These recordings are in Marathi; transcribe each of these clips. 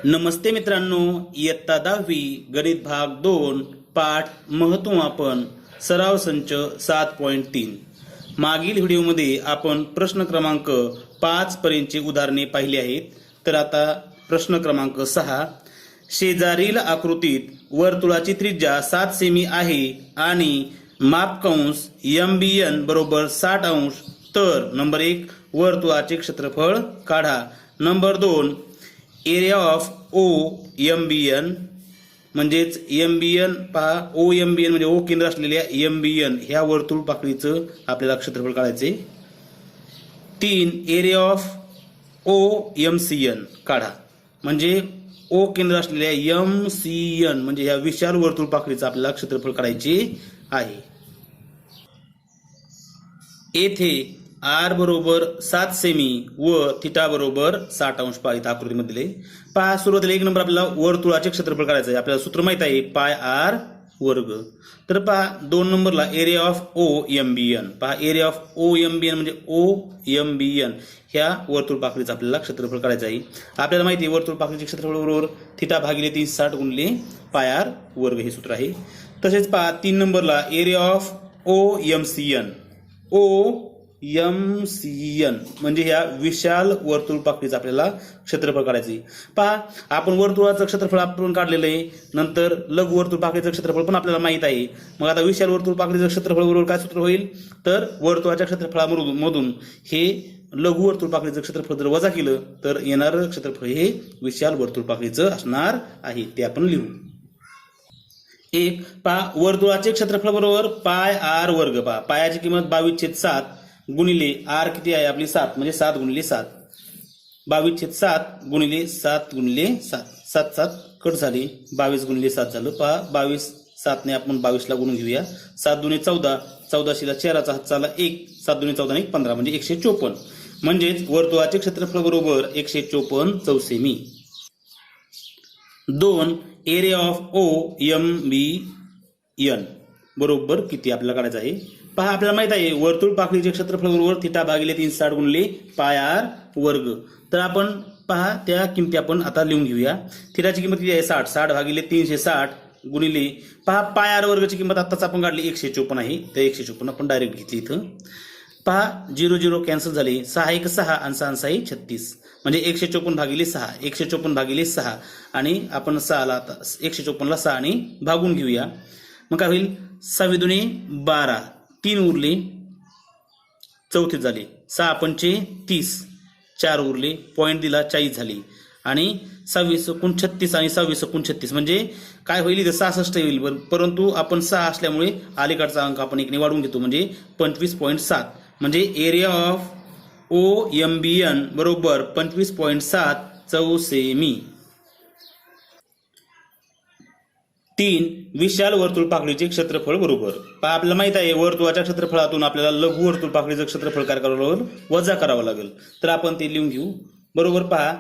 नमस्ते मित्रांनो, इयत्ता 10वी गणित भाग 2 पाठ महत्त्वमापन सराव संच 7.3. मागील व्हिडिओमध्ये आपण प्रश्न क्रमांक 5 पर्यंतची उदाहरणे पाहिली आहेत. तर आता प्रश्न क्रमांक 6. शेजारील आकृतीत वर्तुळाची त्रिज्या 7 सेमी आहे आणि मापकंस MBN बरोबर 60 अंश. तर नंबर 1 वर्तुळाचे क्षेत्रफळ काढा. नंबर 2 एरिया ऑफ OMBN म्हणजेच MBN पहा, OMBN म्हणजे O केंद्र असलेल्या MBN ह्या वर्तुळ पाकळीचं आपल्याला क्षेत्रफळ काढायचे. 3 एरिया ऑफ OMCN काढा. म्हणजे O केंद्र असलेल्या MCN म्हणजे ह्या विशाल वर्तुळ पाकळीचं आपल्याला क्षेत्रफळ काढायचे आहे. येथे R बरोबर 7 सेमी व थिटा बरोबर 60 अंश पाहिजे आकृतीमध्ये. पहा, सुरुवातीला 1 नंबर आपल्याला वर्तुळाचे क्षेत्रफळ काढायचं आहे. आपल्याला सूत्र माहित आहे पाय R वर्ग. तर पहा 2 नंबरला एरिया ऑफ OMBN. पहा, एरिया ऑफ OMBN म्हणजे OMBN ह्या वर्तुळ पाकळीचं आपल्याला क्षेत्रफळ काढायचं आहे. आपल्याला माहिती आहे वर्तुळ पाकळीचे क्षेत्रफळ बरोबर थिटा भागिले 360 गुणिले पाय R वर्ग हे सूत्र आहे. तसेच पहा 3 नंबरला एरिया ऑफ OMCN. MCN म्हणजे ह्या विशाल वर्तुळ पाकळीचं आपल्याला क्षेत्रफळ काढायचे. पहा, आपण वर्तुळाचं क्षेत्रफळ आपण काढलेलं आहे. नंतर लघु वर्तुळ पाकळीचं क्षेत्रफळ पण आपल्याला माहित आहे. मग आता विशाल वर्तुळ पाकळीचं क्षेत्रफळ बरोबर काय सूत्र होईल? तर वर्तुळाच्या क्षेत्रफळामधून हे लघु वर्तुळ पाकळीचं क्षेत्रफळ जर वजा केलं तर येणारं क्षेत्रफळ हे विशाल वर्तुळ पाकळीचं असणार आहे. ते आपण लिहू. 1 पहा, वर्तुळाचे क्षेत्रफळ बरोबर पाय R वर्ग. पहा, पायाची किंमत 22/7 गुणिले R किती आहे आपली 7 म्हणजे 7 गुणिले 7. 22/7 गुणिले 7 गुणिले 7. 7 7 कट झाली, 22 गुणिले 7 झालं. पहा 22 7 ने आपण 22 ला गुणून घेऊया. 7 दुने 14, 14 ला 4 चा हात चाला 1, 7 दुने 14 1 15 म्हणजे 154. म्हणजेच वर्तुळाचे क्षेत्रफळ बरोबर 154 चौसेमी. 2 एरिया ऑफ OMBN बरोबर किती आपल्याला काढायचं आहे? पहा, आपल्याला माहित आहे वर्तुळ पाकळीचे क्षेत्रफळ बरोबर थिटा भागिले 360 गुणिले पाय R वर्ग. तर आपण पहा त्या किमती आपण आता लिहून घेऊया. थिटाची किंमत किती आहे? 60. 60 भागिले 360 गुणिले पहा पाय R वर्गची किंमत आताच आपण काढली 154 आहे. तर 154 आपण डायरेक्ट घेतली इथं. पहा 0 0 कॅन्सल झाले. 6 1 6 आणि 6 6 36 म्हणजे 154 भागिले 6. 154 भागिले 6 आणि आपण 6 ला आता 154 ला 6 ने भागून घेऊया. मग काय होईल? 6 दुने 12, 3 उरले, चौथे झाले. 6 पंचे 30, 4 उरले, पॉईंट दिला 40 झाली आणि 26 एकूण 36 आणि 26 एकूण 36 म्हणजे काय होईल? इथं 66 येईल. परंतु आपण 6 असल्यामुळे अलीकडचा अंक आपण 1 ने वाढवून घेतो म्हणजे 25.7 म्हणजे एरिया ऑफ OMBN बरोबर 25.7 चौसेमी. 3 विशाल वर्तुळ पाकळीचे क्षेत्रफळ बरोबर. पहा, आपल्याला माहित आहे वर्तुळाच्या क्षेत्रफळातून आपल्याला लघु वर्तुळ पाकळीचं क्षेत्रफळ काय करावं लागेल? वजा करावं लागेल. तर आपण ते लिहून घेऊ. बरोबर पहा,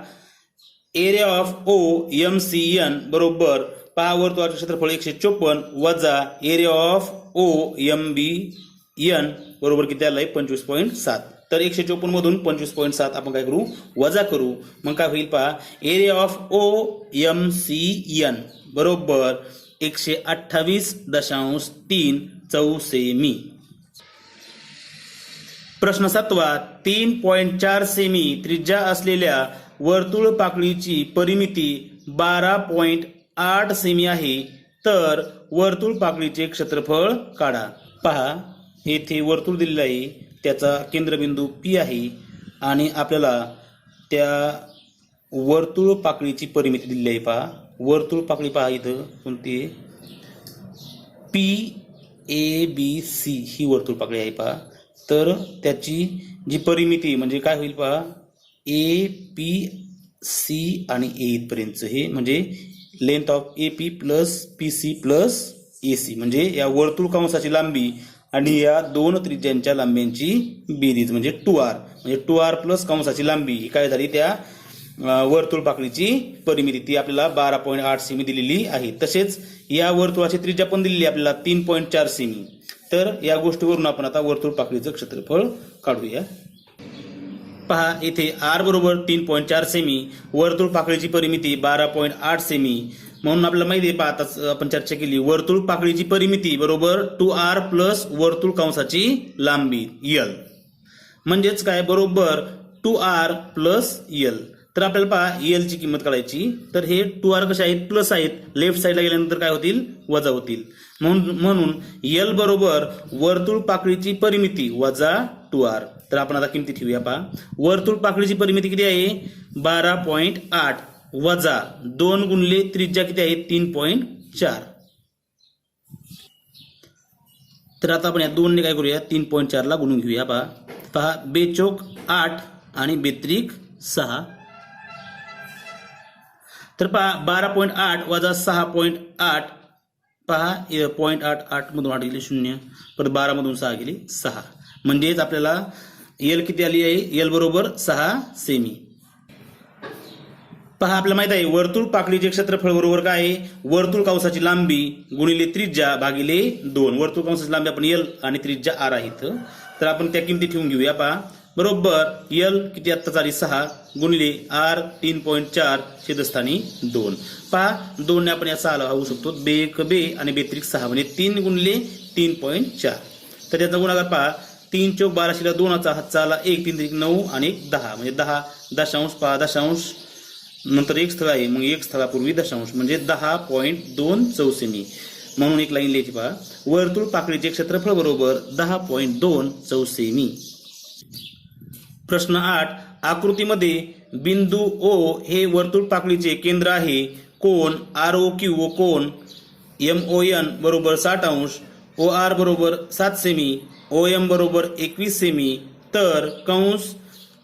एरिया ऑफ OMCN बरोबर पहा वर्तुळाचे क्षेत्रफळ 154 वजा एरिया ऑफ OMBN बरोबर किती आलंय? 25.7. तर 154 मधून 25.7 आपण काय करू? वजा करू. मग काय होईल? पहा, एरिया ऑफ OMCN बरोबर 128.3 चौसेमी. प्रश्न 7. 3.4 सेमी त्रिज्या असलेल्या वर्तुळ पाकळीची परिमिती 12.8 सेमी आहे. तर वर्तुळ पाकळीचे क्षेत्रफळ काढा. पहा, येथे वर्तुळ दिलेलं आहे, त्याचा केंद्रबिंदू P आहे आणि आपल्याला त्या वर्तुळ पाकळीची परिमिती दिलेली आहे. पहा, वर्तुळ पाकळी पहा इथं कोणती? PABC ही वर्तुळ पाकळी आहे. पहा, तर त्याची जी परिमिती म्हणजे काय होईल? पहा, APC आणि A इथपर्यंत हे म्हणजे length of AP plus PC plus AC म्हणजे या वर्तुळ कंसाची लांबी आणि या दोन त्रिज्यांच्या लांब्यांची बेरीज म्हणजे 2R म्हणजे 2R प्लस कंसाची लांबी ही काय झाली? त्या वर्तुळ पाकळीची परिमिती ती आपल्याला 12.8 सेमी दिलेली आहे. तसेच या वर्तुळाची त्रिज्या पण दिलेली आपल्याला 3.4 सेमी. तर या गोष्टीवरून आपण आता वर्तुळ पाकळीचं क्षेत्रफळ काढूया. पहा इथे आर बरोबर 3.4 सेमी, वर्तुळ पाकळीची परिमिती 12.8 सेमी. म्हणून आपल्याला माहिती आहे, आताच आपण चर्चा केली, वर्तुळ पाकळीची परिमिती बरोबर 2r प्लस वर्तुळ कंसाची लांबी l, म्हणजेच काय बरोबर 2r प्लस l. तर आपल्याला पहा एल ची किंमत काढायची. तर हे 2r कसे आहेत, प्लस आहेत, लेफ्ट साईडला गेल्यानंतर काय होतील, वजा होतील. म्हणून एल बरोबर वर्तुळ पाकळीची परिमिती वजा 2r. तर आपण आता किमती ठेवूया. पहा वर्तुळ पाकळीची परिमिती किती आहे, 12.8 वजा 2 गुणिले त्रिज्या किती आहे, 3.4. तर आता आपण या 2 ने काय करूया, 3.4 ला गुणून घेऊया. पहा बेचोक 8 आणि बेत्रिक 6. तर पहा 12.8 वजा 6.8, पहा 0.88 मधून 8 गेले 0, परत 12 मधून 6 गेले 6, म्हणजेच आपल्याला एल किती आली आहे, एल बरोबर 6 सेमी. पहा आपल्याला माहित आहे वर्तुळ पाकळीचे क्षेत्रफळ बरोबर काय आहे, वर्तुळ कंसाची लांबी गुणिले त्रिज्या भागिले 2. वर्तुळ कंसाची लांबी आपण एल आणि त्रिज्या आर आहेत. तर आपण त्या किमती ठेवून घेऊया. पहा बरोबर एल किती आत्ता झाली 6 गुणिले आर 3.4 छेदस्थानी 2. पहा 2 ने आपण या 6 ला होऊ शकतो, बे एक बे आणि बेत्रिक 6 म्हणजे 3 गुणिले 3.4. तर त्याचा गुणाकार पहा 3 चौक 12 ला 2चा हातचा आला 1, 3 त्रिक 9 आणि 10 म्हणजे 10 दशांश. पहा दशांश नंतर एक स्थळ आहे, मग एक स्थळापूर्वी दशांश म्हणजे 10.2 चौसेमी. म्हणून एक लाईन लिहायची. पहा वर्तुळ पाकळीचे क्षेत्रफळ बरोबर 10.2 चौसेमी. प्रश्न 8, आकृतीमध्ये बिंदू O हे वर्तुळ पाकळीचे केंद्र आहे. कोन ROQ व कोन MON बरोबर 60 अंश, OR बरोबर 7 सेमी, OM बरोबर 21 सेमी. तर कंस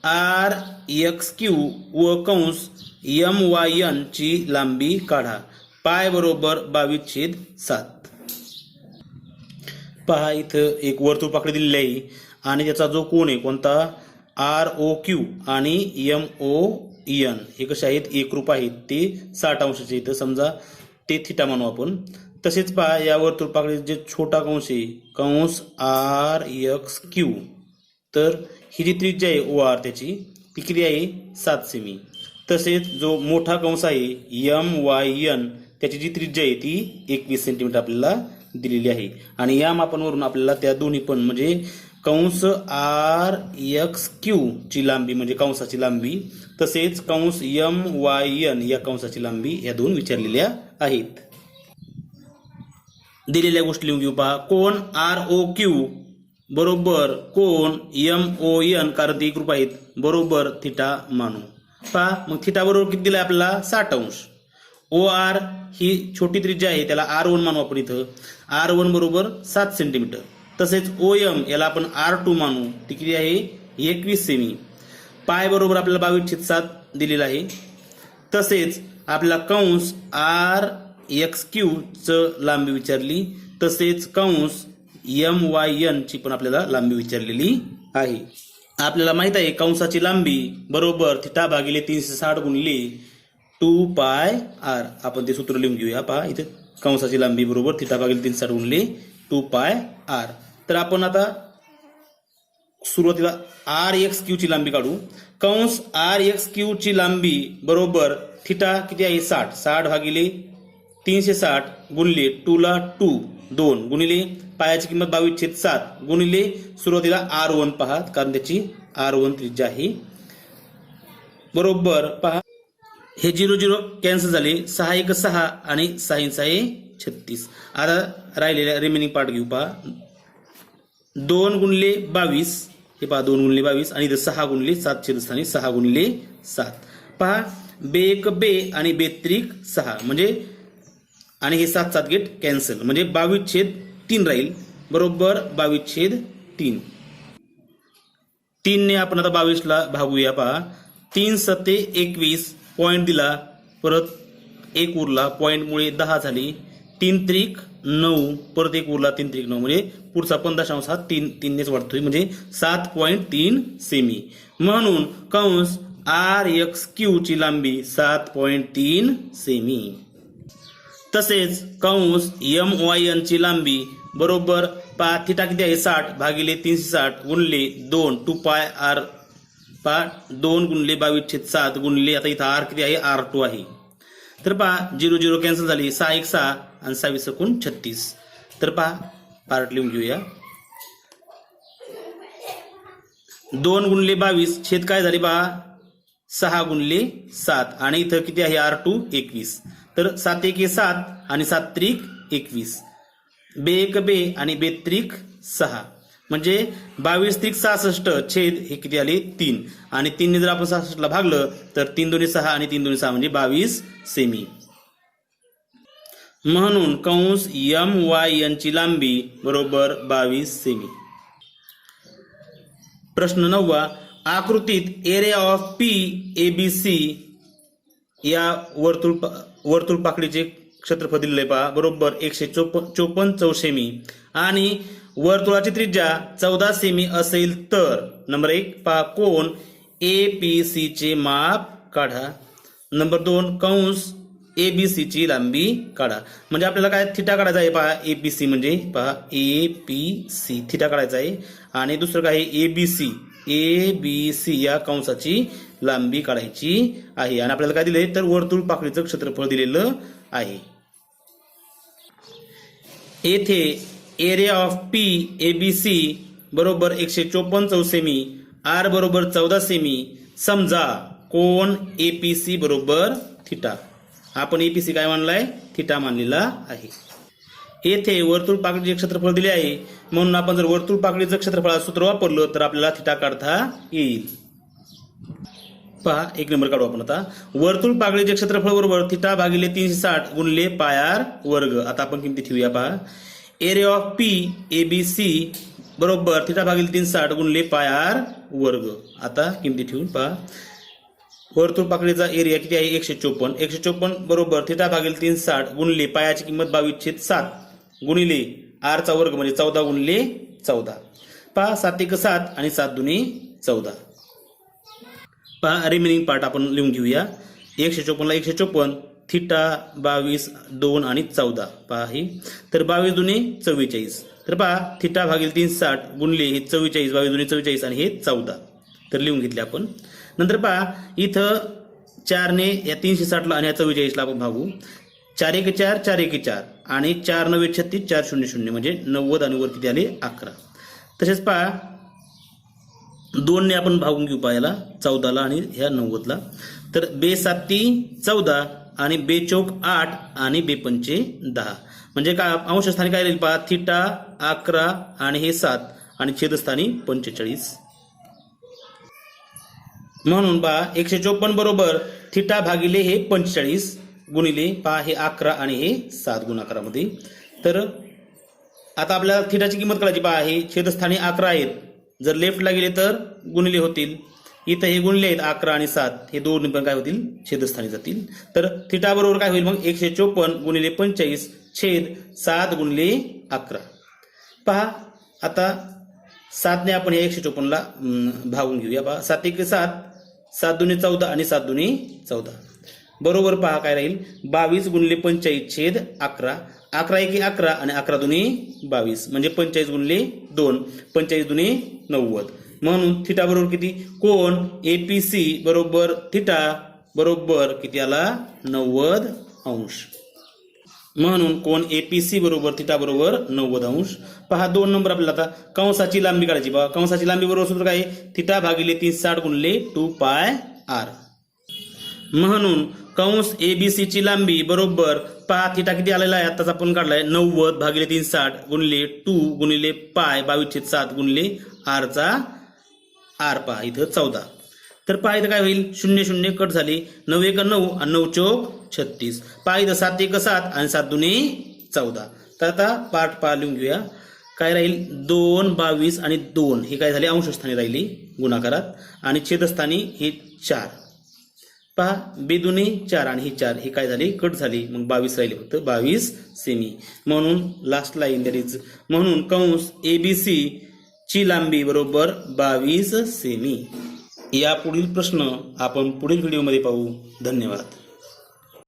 RXQ व कंस MYN ची लांबी काढा. पाय बरोबर 22/7. पहा इथं एक वर्तुळ पाकळी दिलेली आहे आणि त्याचा जो कोन आहे कोणता, ROQ आणि MON हे कसे आहेत, एकरूप आहेत, ते 60 अंशाचे. इथं समजा ते थिटा म्हणू आपण. तसेच पहा या वर्तुळ पाकळीत जे छोटा कंस आहे कंस RXQ, तर ही जी त्रिज्या आहे OR त्याची ती किती आहे, 7 सेमी. तसेच जो मोठा कंस आहे MYN त्याची जी त्रिज्या आहे ती 21 सेंटीमीटर आपल्याला दिलेली आहे. आणि या मापांवरून आपल्याला त्या दोन्ही पण म्हणजे कंस RXQ ची लांबी म्हणजे कंसाची लांबी, तसेच कंस MYN या कंसाची लांबी या दोन विचारलेल्या आहेत. दिलेल्या गोष्टी लिहून घेऊ. पहा कोन ROQ बरोबर कोन MON, कारण ते एकरूप आहेत, बरोबर थिटा मानू. पहा मग थिटा बरोबर किती दिलाय आपल्याला, 60 अंश. OR ही छोटी त्रिज्या आहे, त्याला R1 मानू आपण. इथं R1 बरोबर 7 सेंटीमीटर. तसेच OM याला आपण R2 मानू, ती किती आहे, 21 सेमी. पाय बरोबर आपल्याला 22/7 दिलेला आहे. तसेच आपल्याला कंस RXQ च लांबी विचारली, तसेच कंस MYN ची पण आपल्याला लांबी विचारलेली आहे. आपल्याला माहित आहे कंसाची लांबी बरोबर थिटा भागिले 360 गुणिले 2πr. आपण ते सूत्र लिहून घेऊया. पहा इथे कंसाची लांबी बरोबर थिटा भागिले 360 गुणिले 2πr. तर आपण आता सुरुवातीला RXQ ची लांबी काढू. कंस RXQ ची लांबी बरोबर थिटा किती आहे, 60. 60 भागिले 360 गुणिले 2 ला 2 गुणिले पायाची किंमत 22/7 गुणिले सुरुवातीला R1 पहा, कारण त्याची R1 त्रिज्या आहे. बरोबर पहा हे 0 0 कॅन्सल झाले, 6 1 6 आणि 6 6 36. आता राहिलेल्या रिमेनिंग पार्ट घेऊ. पहा 2 गुणिले 22, हे पहा 2 गुणिले 22 आणि 6 गुणिले 7 छेदस्थानी 6 गुणिले 7. पहा बे एक बे आणि बेत्रिक 6 म्हणजे, आणि हे 7 7 गेट कॅन्सल म्हणजे 22/3 राहील. बरोबर 22/3. 3 ने आपण आता 22 ला भागूया. पहा 3 7 21 पॉइंट दिला, परत 1 उरला, पॉइंट मुळे 10 झाली. 3 त्रिक 9, परत 1 उरला, 3 त्रिक 9 म्हणजे पुढचा 15 हा 3 नेच वाढतोय म्हणजे 7.3 सेमी. म्हणून कंस RXQ ची लांबी 7.3 सेमी. तसेच कंस MYN ची लांबी बरोबर पहा थिटा किती आहे, 60 भागिले 360 गुणिले 2 2πr पहा 2 गुणिले 22/7 गुणिले आता इथं आर किती आहे R2 आहे. तर पहा 0 0 कॅन्सल झाली 6 1 6 आणि 26 36. तर पहा पार्ट लिहून घेऊया. 2 गुणिले 22 छेद काय झाले पहा 6 गुणिले 7 आणि इथं किती आहे R2 21. तर 7 1 7 आणि 7 त्रिक 21. 2 1 2 आणि 2 त्रिक 6 म्हणजे 22 त्रिक 66 छेद हे किती आले 3 आणि 3 ने जर आपण 66 ला भागलं तर 3 2 6 आणि 3 2 6 म्हणजे 22 सेमी. म्हणून कंस MYN ची लांबी बरोबर 22 सेमी. प्रश्न 9 आकृतीत एरिया ऑफ PABC या वर्तुळ पाकडीचे क्षेत्रफळ दिलेले पहा बरोबर 154 चौसेमी आणि वर्तुळाची त्रिज्या 14 सेमी असेल तर नंबर 1 पहा कोन APC चे माप काढा. नंबर 2 कंस ABC ची लांबी काढा. म्हणजे आपल्याला काय थिटा काढायचा आहे पहा APC म्हणजे पहा APC थिटा काढायचा आहे आणि दुसरं काय ABC या कंसाची लांबी काढायची आहे आणि आपल्याला काय दिले तर वर्तुळ पाकडीचं क्षेत्रफळ दिलेलं आहे. येथे एरिया ऑफ PABC बरोबर 154 चौसेमी R बरोबर 14 सेमी. समजा कोन APC बरोबर थिटा. आपण APC काय मानलाय थिटा मानलेला आहे. येथे वर्तुळ पाकडीचे क्षेत्रफळ दिले आहे म्हणून आपण जर वर्तुळ पाकडीचं क्षेत्रफळाचं सूत्र वापरलं तर आपल्याला थिटा काढता येईल. पहा 1 नंबर काढू आपण आता. वर्तुळ पाकडीचे क्षेत्रफळ बरोबर थिटा भागिले 360 गुणिले पाय R वर्ग. आता आपण किमती ठेवूया पहा. एरिया ऑफ PABC बरोबर थिटा भागिले 360 गुणिले पाय R वर्ग. आता किमती ठेवून पहा वर्तुळ पाकडीचा एरिया किती आहे 154 बरोबर थिटा भागिले 360 गुणिले पायाची किंमत 22/7 गुणिले R चा वर्ग म्हणजे 14 गुणिले 14. पहा 7 1 7 आणि 7 2 14. पहा रिमेनिंग पार्ट आपण लिहून घेऊया. 154 ला 154 थिटा 22 2 आणि 14 पहा ही तर 22 2 44. तर पहा थिटा भागिले 360 गुणले हे 44 22 2 44 आणि हे 14 तर लिहून घेतले आपण. नंतर पहा इथं 4 ने या 360 ला आणि या 44 ला आपण भागू. 4 1 4 4 1 4 आणि 4 9 36 4 0 0 म्हणजे 90 आणि वर किती आले 11. तसेच पहा 2 ने आपण भागून घेऊ पायाला 14 ला आणि ह्या 90 ला. तर 2 7 14 आणि 2 चौक 8 आणि 2 पंचे 10 म्हणजे काय अंशस्थानी काय राहील पहा थिटा 11 आणि हे 7 आणि छेदस्थानी 45. म्हणून पहा 154 बरोबर थिटा भागिले हे 45 गुणिले पहा हे 11 आणि हे 7 गुणाकारामध्ये. तर आता आपल्याला थिटाची किंमत काढायची पहा हे छेदस्थानी 11 आहेत जर लेफ्टला गेले तर गुणिले होतील. इथं हे गुणले आहेत 11 आणि 7 हे दोन पण काय होतील छेदस्थानी जातील. तर थिटा बरोबर काय होईल मग 154 गुणिले 45 छेद 7 गुणिले 11. पहा आता 7 ने आपण हे 154 ला भागून घेऊया. पहा 7 1 7 7 2 14 आणि 7 2 14 बरोबर पहा काय राहील 22 गुणिले 45 छेद 11. 11 1 11 आणि 11 2 22 म्हणजे 45 गुणिले 2 45 2 90. म्हणून थिटा बरोबर किती कोन APC बरोबर थिटा बरोबर किती आला 90 अंश. म्हणून कोन APC बरोबर थिटा बरोबर 90 अंश. पहा 2 नंबर आपल्याला आता कंसाची लांबी काढायची. पहा कंसाची लांबी बरोबर सूत्र काय थिटा भागिले 360 गुणिले 2 पाय R. म्हणून कंस ABC ची लांबी बरोबर पहा थिटा किती आलेला आहे आताच आपण काढलाय 90 भागिले 360 गुणिले 2 गुणिले पाय 22/7 गुणिले R चा R पहा इथं 14. तर पहा इथं काय होईल 0 0 कट झाली 9 1 9 आणि 9 चौक 36. पहा इथं 7 1 7 आणि 7 2 14. तर आता पार्ट पहा लिहून घेऊया. काय राहील 2 22 आणि 2 हे काय झाले अंशस्थानी राहिली गुणाकारात आणि छेदस्थानी हे 4. पहा 2 2 4 आणि ही 4 हे काय झाले कट झाली मग 22 राहिले फक्त 22 सेमी. म्हणून लास्ट लाईन दॅट इज म्हणून कंस ABC ची लांबी बरोबर 22 सेमी. या पुढील प्रश्न आपण पुढील व्हिडिओमध्ये पाहू. धन्यवाद.